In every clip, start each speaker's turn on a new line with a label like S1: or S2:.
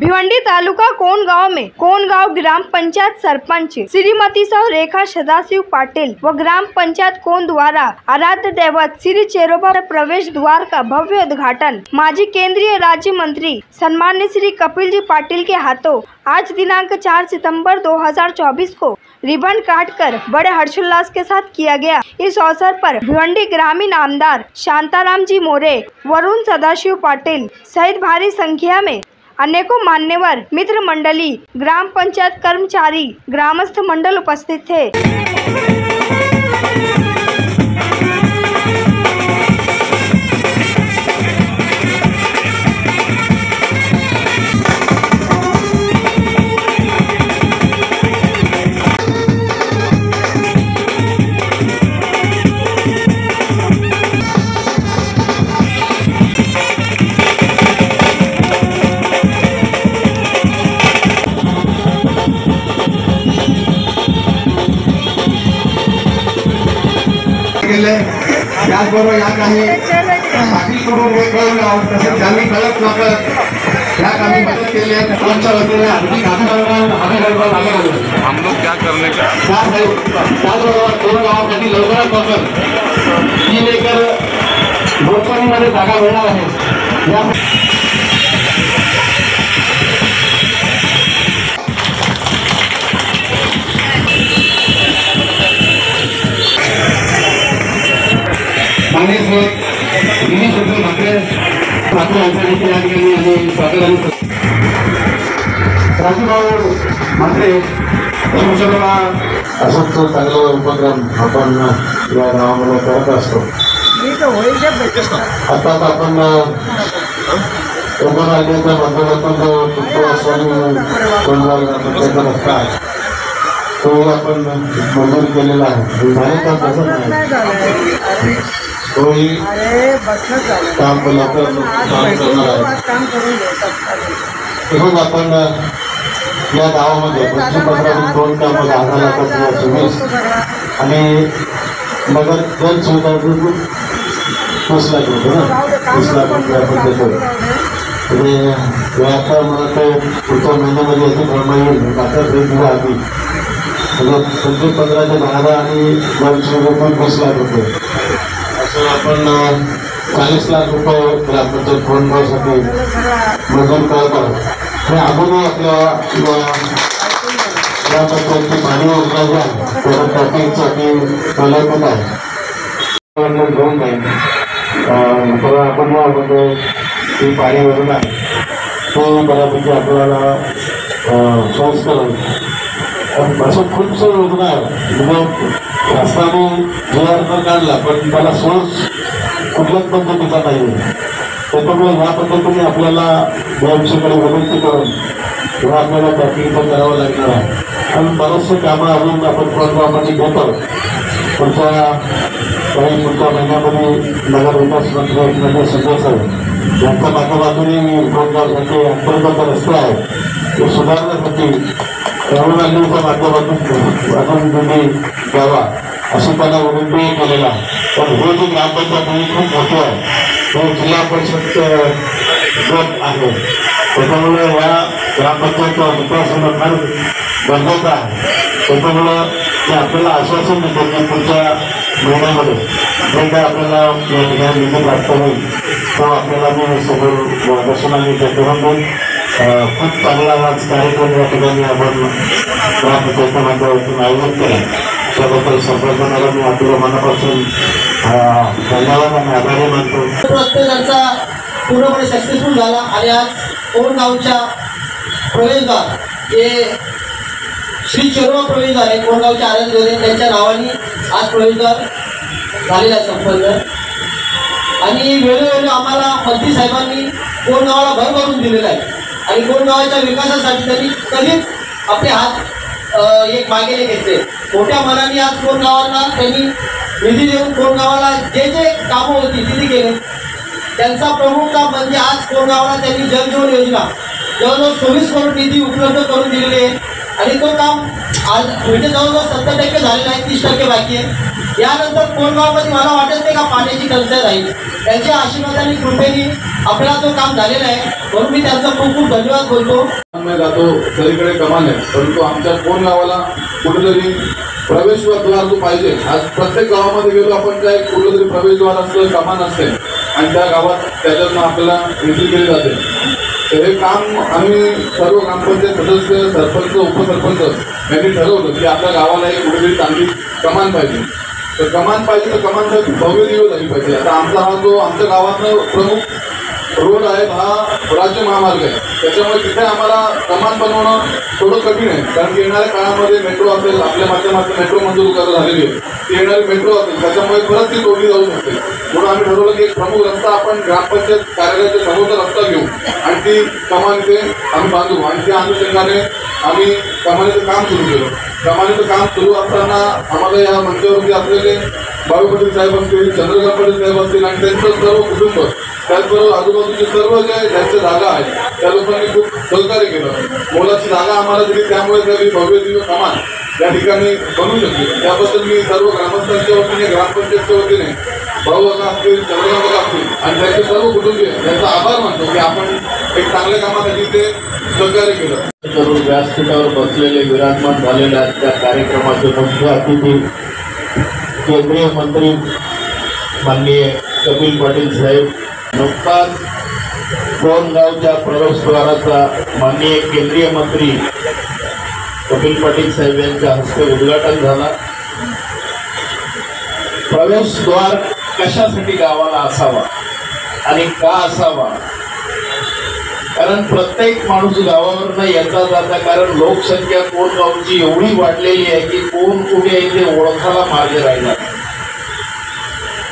S1: भिवंडी तालुका कोंडगांव में कोंडगांव ग्राम पंचायत सरपंच श्रीमती सौ रेखा सदाशिव पाटिल व ग्राम पंचायत कोंड द्वारा आराध्य दैवत श्री चेरोबा प्रवेश द्वार का भव्य उद्घाटन माजी केंद्रीय राज्य मंत्री सम्मान्य श्री कपिल जी पाटिल के हाथों आज दिनांक 4 सितंबर 2024 को रिबन काटकर बड़े हर्षोल्लास के साथ किया गया। इस अवसर पर भिवंडी ग्रामीण आमदार शांताराम जी मोरे, वरुण सदाशिव पाटिल सहित भारी संख्या में अनेकों मान्यवर मित्र मंडली, ग्राम पंचायत कर्मचारी, ग्रामस्थ मंडल उपस्थित थे।
S2: त्याचबरोबर या काही पाटीलकडून तसेच ज्यांनी कळत नकळत या काही मदत केली आहे त्यांच्या वतीने हार्दिक
S3: हम लोग क्या करने का
S2: त्याचबरोबर दोन गावासाठी लवकरात लवकर ही लेकर लोकसभेमध्ये जागा मिळणार आहे। असंच चांगला उपक्रम आपण या गावामध्ये करत असतो। आता आपण उभारण्याच्या माध्यमातून जो पंचायत रस्ता तो आपण मंजूर केलेला आहे। तसं नाही तोही काम लवकर करणार आहे। तसंच आपण या गावामध्ये 25-2 कामं 10 लाखाची सुविधा आणि नगर जल सुविधा 30 लाख रुपये ना 30 लाख रुपये आपण देतो। आता मला ते पुढच्या महिन्यामध्ये याची प्रमाण येईल। आता दिवस आधी म्हणजे 15च्या 10 आणि 20 लाख रुपये असं आपण 40 लाख रुपये ग्रामपंचायत कोंडगावसाठी मंजूर करत आहोत। आणि अजूनही आपल्या ग्रामपंचायतची पाणी योजना जी आहे त्याला टॅपिंगसाठी प्रलंबित आहे घेऊन जाईल। तर आपण यामध्ये ती पाणी योजना आहे तो बऱ्यापैकी आपल्याला सोयीस्कर होईल। असं खूपशा योजना आहे म्हणजे शासनाने GR काढला पण त्याला सोर्स कुठल्याच पद्धतीचा नाही आहे। त्याच्यामुळे ह्या पद्धतीने आपल्याला BMCकडे विनंती करून किंवा आपल्याला टॅपिंगचं करावं लागणार आहे। आणि बरेचसे कामं अजून आपण कोंडगावमध्ये घेतो। पुढच्या महिन्यामध्ये नगर विकास मंत्री एकनाथ शिंदे साहेब यांच्या माध्यमातूनही कोंडगावसाठी अंतर्गत रस्ते आहेत ते सुधारण्यासाठी राहुल माध्यमातून अजून निधी द्यावा अशी त्यांना विनंती केलेला आहे। पण हे जी ग्रामपंचायत खूप मोठी आहे तो जिल्हा परिषद गट आहे त्याच्यामुळे या ग्रामपंचायतचा विकास होणं फार गरजेचं आहे। त्याच्यामुळं ते आपल्याला आश्वासन देतो की पुढच्या महिन्यामध्ये जे काय आपल्याला या ठिकाणी निधी प्राप्त होईल तो आपल्याला मी समोर दर्शनाने ते करून देईल। खूप चांगला आज कार्यक्रम या ठिकाणी आपण ग्रामपंचायतच्या माध्यमातून आयोजित केला त्याबद्दल संपर्काला मी आपल्या मनापासून धन्यवाद आणि आभारी मानतो।
S4: प्रत्येकाचा पूर्णपणे सक्सेसफुल झाला आणि आज कोंडगावच्या प्रवेशद्वार जे श्री चेरोबा प्रवेशद्वार आहे कोंडगावच्या आराध्य त्यांच्या नावाने आज प्रवेशद्वार झालेला आहे संपन्न। आणि वेळोवेळी आम्हाला मंत्री साहेबांनी कोंडगावाला भरभरून दिलेला आहे आणि कोंडगावाच्या विकासासाठी त्यांनी कधीच आपले हात एक मागे नाही घेतले। मोठ्या मनाने आज कोंडगावाला त्यांनी निधी देऊन कोंडगावाला जे जे कामं होती तिथे केले। त्यांचा प्रमुख काम म्हणजे आज कोंडगावाला त्यांनी जल जीवन योजना जवळजवळ 24 करोड निधी उपलब्ध करून दिलेली आहे आणि तो काम आज म्हणजे जवळजवळ 70% झालेला आहे, 30% बाकी आहे। यानंतर कोणगावमध्ये मला वाटत नाही का पाण्याची टंचाई राहील. त्यांच्या आशीर्वादाने कृपेने आपला जो काम झालेला आहे, म्हणून मी त्यांचा खूप खूप धन्यवाद बोलतो.
S3: जातो सगळीकडे कमान आहे, परंतु आमच्या कोण गावाला कुठेतरी प्रवेशद्वार जो पाहिजे. आज प्रत्येक गावामध्ये गेलो आपण, काय कुठेतरी प्रवेशद्वार असतं, कमान असते आणि त्या गावात त्याच्यातनं आपल्याला एंट्री केली जाते. तर हे काम आम्ही सर्व ग्रामपंचायत सदस्य, सरपंच, उपसरपंच यांनी ठरवलं की आपल्या गावाला एक कुठेतरी चांगली कमान पाहिजे. तर कमान पाहिजे तर कमान तर भव्य दिवस झाली पाहिजे. आता आमचा हा जो आमच्या गावातनं प्रमुख रोड आहे, हा राज्य महामार्ग आहे, त्याच्यामुळे तिथे आम्हाला कमान बनवणं थोडं कठीण आहे. कारण की येणाऱ्या काळामध्ये मेट्रो असेल, आपल्या माध्यमातून मेट्रो मंजूर करत झालेली आहे, ती येणारी मेट्रो असेल, त्याच्यामुळे परत ती तोडली जाऊ शकते. म्हणून आम्ही ठरवलं की एक प्रमुख रस्ता आपण ग्रामपंचायत कार्यालयाच्या समोरचा रस्ता घेऊ आणि ती कमान इथे आम्ही बांधू आणि त्या अनुषंगाने आम्ही कमानीचं काम सुरू केलं. कमानीचं काम सुरू असताना आम्हाला या मंचावरती असलेले बाळू पाटील साहेब असतील, चंद्रकांत पाटील साहेब असतील आणि त्यांचं सर्व कुटुंब, त्याचबरोबर आजूबाजूचे सर्व ज्यांच्या जागा आहेत त्या लोकांनी खूप सहकार्य केलं. मोलाची जागा आम्हाला दिली, त्यामुळे तरी भव्य दिव्य कमान या ठिकाणी बनवू शकली. त्याबद्दल मी सर्व ग्रामस्थांच्या वतीने, ग्रामपंचायतच्या वतीने भाऊ काका असतील, चंद्रकांत काका असतील आणि त्यांचे सर्व कुटुंबीय यांचा आभार मानतो की आपण एक चांगल्या कामासाठी ते सहकार्य केलं.
S2: करून व्यासपीठावर बसलेले, विराजमान झालेल्या त्या कार्यक्रमाचे मुख्य अतिथी केंद्रीय मंत्री माननीय कपिल पाटील साहेब, नुकताच कोणगावच्या प्रवेशद्वाराचा माननीय केंद्रीय मंत्री कपिल पाटील साहेब यांच्या हस्ते उद्घाटन झाला. प्रवेशद्वार कशासाठी गावाला असावा आणि का असावा? कारण प्रत्येक माणूस गावावरनं येता जाता, कारण लोकसंख्या कोणगावची एवढी वाढलेली आहे की कोण कुठे इथे ओळखायला मार्ग राहिला.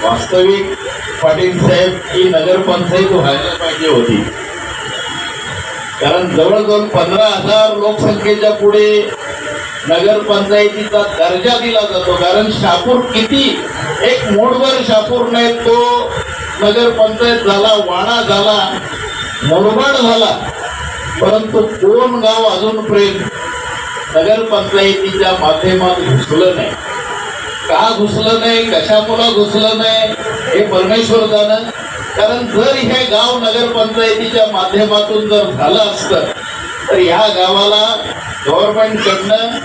S2: वास्तविक पाटील साहेब ही नगरपंचायत व्हायला पाहिजे होती, कारण जवळजवळ 15,000 लोकसंख्येच्या पुढे नगरपंचायतीचा दर्जा दिला जातो. कारण शापूर किती एक मोडवर शापूर नाही, तो नगरपंचायत झाला, वाडा झाला, मुरबाड झाला, परंतु कोण गाव अजूनपर्यंत नगरपंचायतीच्या माध्यमात घुसलं नाही. का घुसलं नाही, कशामुळं घुसलं नाही हे परमेश्वर जाणं. कारण जर हे गाव नगरपंचायतीच्या माध्यमातून जर झालं असतं तर ह्या गावाला गव्हर्नमेंटकडनं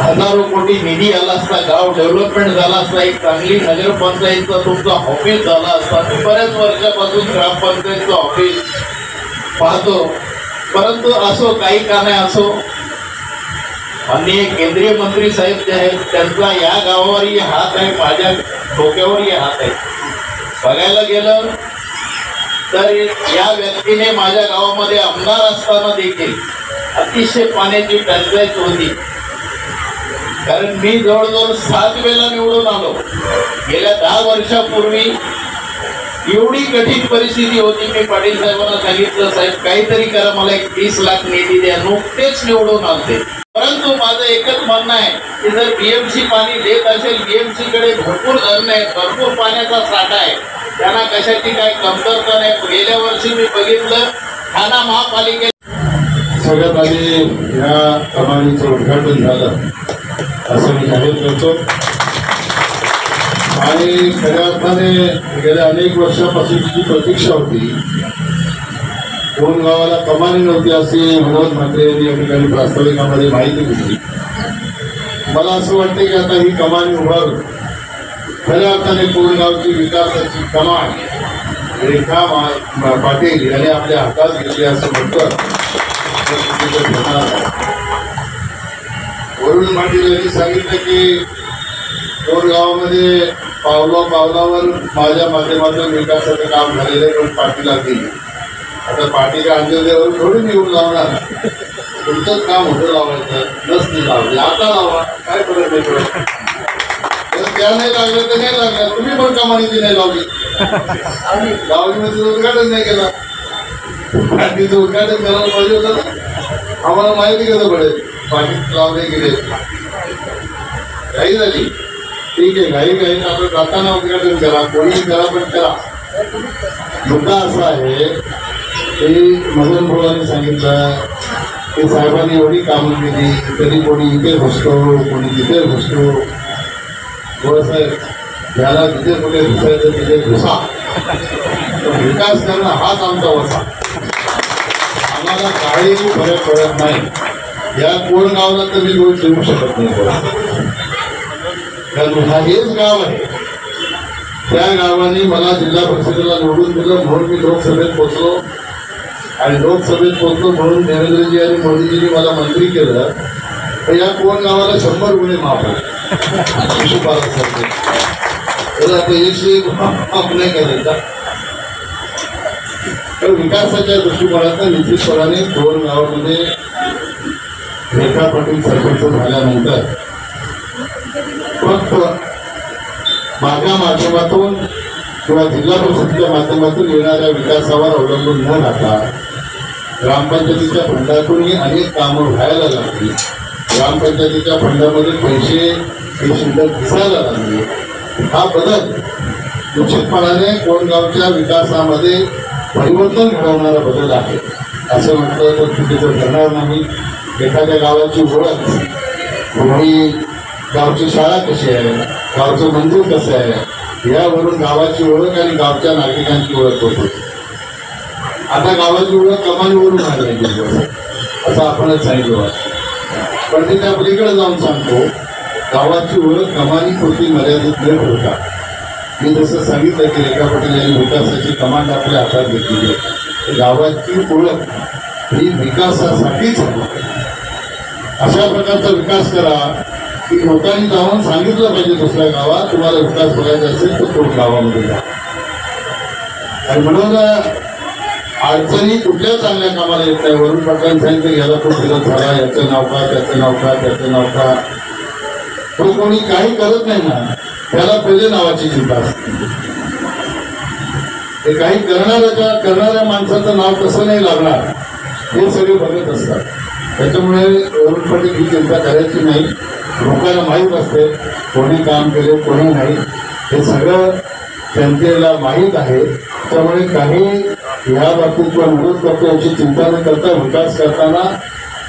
S2: हजारो कोटी निधी आला असता, गाव डेव्हलपमेंट झाला असता, एक चांगली नगरपंचायतचा तुमचा ऑफिस झाला असता. मी बऱ्याच वर्षापासून ग्रामपंचायतचं ऑफिस पाहतो, परंतु असो काही का नाही असो, माननीय केंद्रीय मंत्री साहेब जे आहेत त्यांचा या गावावरही हात आहे, माझ्या डोक्यावरही हात आहे. बघायला गेलं तर या व्यक्तीने माझ्या गावामध्ये आमदार असताना देखील अतिशय पाण्याची टंचाई होती. कारण मी जवळजवळ 7 वेळा निवडून आलो. गेल्या 10 वर्षापूर्वी एवढी कठीण परिस्थिती होती, मी पाटील साहेबांना सांगितलं, साहेब काहीतरी करा, मला एक 30 लाख निधी द्या. नुकतेच निवडून आलते. परंतु माझं एकच म्हणणं आहे की जर बीएमसी पाणी देत असेल, बीएमसी कडे भरपूर धरणं आहेत, भरपूर पाण्याचा साठा आहे, त्यांना कशाची काय कमतरता नाही. गेल्या वर्षी मी बघितलं ठाणा महापालिकेत सगळ्यात आधी या कमानीचं उद्घाटन झालं असं मी जाहीर करतो. आणि खऱ्या अर्थाने गेल्या अनेक वर्षापासूनची जी प्रतीक्षा होती, कोण गावाला कमानी नव्हती अशी विनोद म्हात्रे यांनी या ठिकाणी प्रास्ताविकामध्ये माहिती दिली. मला असं वाटतं की आता ही कमानी उभारून खऱ्या अर्थाने कोणगावची विकासाची कमान रेखा पाटील यांनी आपल्या हातात घेतली असं म्हणतं. वरुण पाटील यांनी सांगितलं की कोणगावामध्ये पावलावर माझ्या माध्यमातून विकासाचं काम झालेलं आहे, पण पाटीला दिली. आता पाटीच्या अंजलीवर थोडी निवडून लावणार, तुमचंच काम होतं लावायचं, नसते लावले, आता लावा, काय फरक नाही पडत. जर त्या नाही लागलं तर नाही लागलं, तुम्ही पण कमानीची नाही लावली, लावणीमध्ये उद्घाटन नाही केलं. पाटीचं उद्घाटन करायला पाहिजे होतं ना, आम्हाला माहिती केलं पडेल पाटील लावले गेले. घाई झाली, ठीक आहे, घाई आपण जाताना उद्घाटन करा, कोणी करा, पण करा. मुद्दा असा आहे की मदन भाऊंनी सांगितलं की साहेबांनी एवढी कामं केली, तरी कोणी इथे घुसतो, कोणी तिथे घुसतो.
S3: थोडंसं याला जिथे कुठे घुसायचं तिथे घुसा, विकास करणं हाच आमचा वसा. आम्हाला काही फरक पडत नाही. या कोण गावाला तर मी रोज देऊ शकत नाही, कारण हा हेच गाव आहे. त्या गावाने मला जिल्हा परिषदेला निवडून दिलं म्हणून मी लोकसभेत पोचलो, आणि लोकसभेत पोचलो म्हणून देवेंद्रजी आणि मोदीजींनी मला मंत्री केलं. तर या कोण गावाला 100 गुन्हे माफ आहेत शिशुपालनासारखे. तर आता एकशे माफ नाही करायचा. तर विकासाच्या दृष्टिकोनातून निश्चितपणाने कोण गावामध्ये रेखा पाटील सरपंच झाल्यानंतर फक्त माझ्या माध्यमातून किंवा जिल्हा परिषदेच्या माध्यमातून येणाऱ्या विकासावर अवलंबून न राहता ग्रामपंचायतीच्या फंडातूनही अनेक कामं व्हायला लागली. ग्रामपंचायतीच्या फंडामध्ये पैसे हे शिल्लक दिसायला लागले. हा बदल निश्चितपणाने कोणगावच्या विकासामध्ये परिवर्तन घडवणारा बदल आहे. असं म्हटलं तर चुकीचं ठरणार नाही. एखाद्या गावाची ओळख, कोणी गावची शाळा कशी आहे, गावचं मंदिर कसं आहे, यावरून गावाची ओळख आणि गावच्या नागरिकांची ओळख होत होती. आता गावाची ओळख कमानीवरून आली असं आपणच सांगितलं. पण ते त्या पलीकडे जाऊन सांगतो, गावाची ओळख कमानीपुरती मर्यादित न ठेवता मी जसं सांगितलं की रेखा पाटील यांनी विकासाची कमांड आपल्या हातात घेतलेली आहे. गावाची ओळख ही विकासासाठीच आहे. अशा प्रकारचा विकास करा की लोकांनी जाऊन सांगितलं पाहिजे दुसऱ्या गावात तुम्हाला विकास बघायचा असेल तर तो गावामध्ये जा. आणि म्हणून अडचणी कुठल्या चांगल्या कामाला येत नाही. वरून पाटलांनी सांगितलं याला तो विरोध झाला, याचं नाव का, त्याचं नाव का, त्याचं नाव का. तो कोणी काही करत नाही ना, त्याला पहिले नावाची चिंता असते. हे काही करणाऱ्या माणसाचं नाव कसं नाही लागणार हे सगळे बघत असतात. त्याच्यामुळे वरून पाटील ही चिंता करायची नाही. लोकांना माहीत असते कोणी काम केले कोणी नाही, हे सगळं जनतेला माहीत आहे. त्यामुळे काही ह्या बाबतीत किंवा विरोध करतो याची चिंता न करता, विकास करताना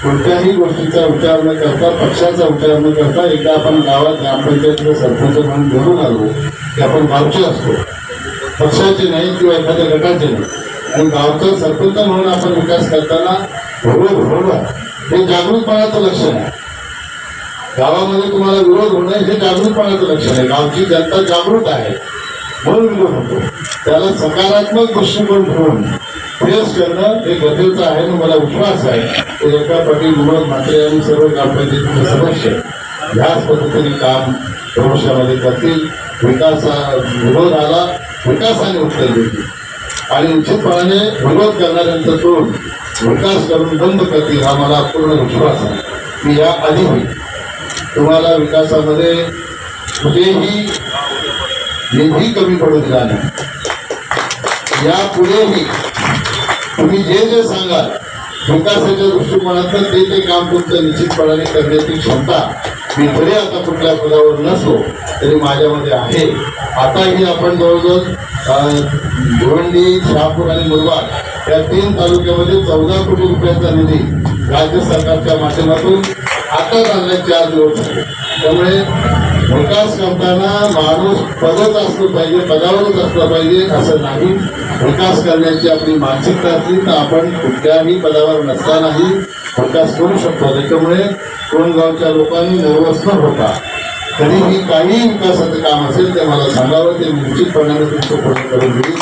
S3: कोणत्याही गोष्टीचा विचार न करता, पक्षाचा विचार न करता, एकदा आपण गावात ग्रामपंचायतीला सरपंच म्हणून निवडून आलो की आपण गावचे असतो, पक्षाचे नाही किंवा एखाद्या गटाचे नाही. आणि गावचा सरपंच म्हणून आपण विकास करताना बरोबर हे जागृतपणाचं लक्षण आहे. गावामध्ये तुम्हाला विरोध होणं हे जागृतपणाचं लक्षण आहे. गावची जनता जागृत आहे म्हणून विरोध होतो. त्याला सकारात्मक दृष्टिकोन ठेवून फेस करणं हे गरजेचं आहे. आणि मला विश्वास आहे की रेखा पाटील, विनोद म्हात्रे आणि सर्व ग्रामपंचायतीचे सदस्य ह्याच पद्धतीने काम भविष्यामध्ये करतील. विरोध आला विकासाने उत्तर देतील आणि निश्चितपणाने विरोध करणाऱ्यांचा तोड विकास करून बंद करतील हा मला पूर्ण विश्वास आहे. की या आधीही तुम्हाला विकासामध्ये कुठेही निधी कमी पडू दिला नाही. यापुढेही तुम्ही जे जे सांगाल विकासाच्या दृष्टिकोनातून ते काम तुमचं निश्चितपणाने करण्याची क्षमता मी जरी आता कुठल्या पदावर नसलो तरी माझ्यामध्ये आहे. आताही आपण जवळजवळ भिवंडी, शहापूर आणि मुरबाड या 3 तालुक्यामध्ये 14 कोटी रुपयांचा निधी राज्य सरकारच्या माध्यमातून आता आणलाय 4 दिवस झाले. त्यामुळे विकास करताना माणूस पदच असलं पाहिजे, पदावरच असलं पाहिजे असं नाही. विकास करण्याची आपली मानसिकता असली तर आपण कुठल्याही पदावर नसतानाही विकास करू शकतो. त्याच्यामुळे कोणगावच्या लोकांनी नर्वस न होता कधीही काही विकासाचं काम असेल ते मला सांगावं, ते निश्चितपणाने तुमचं पूर्ण करून देईल.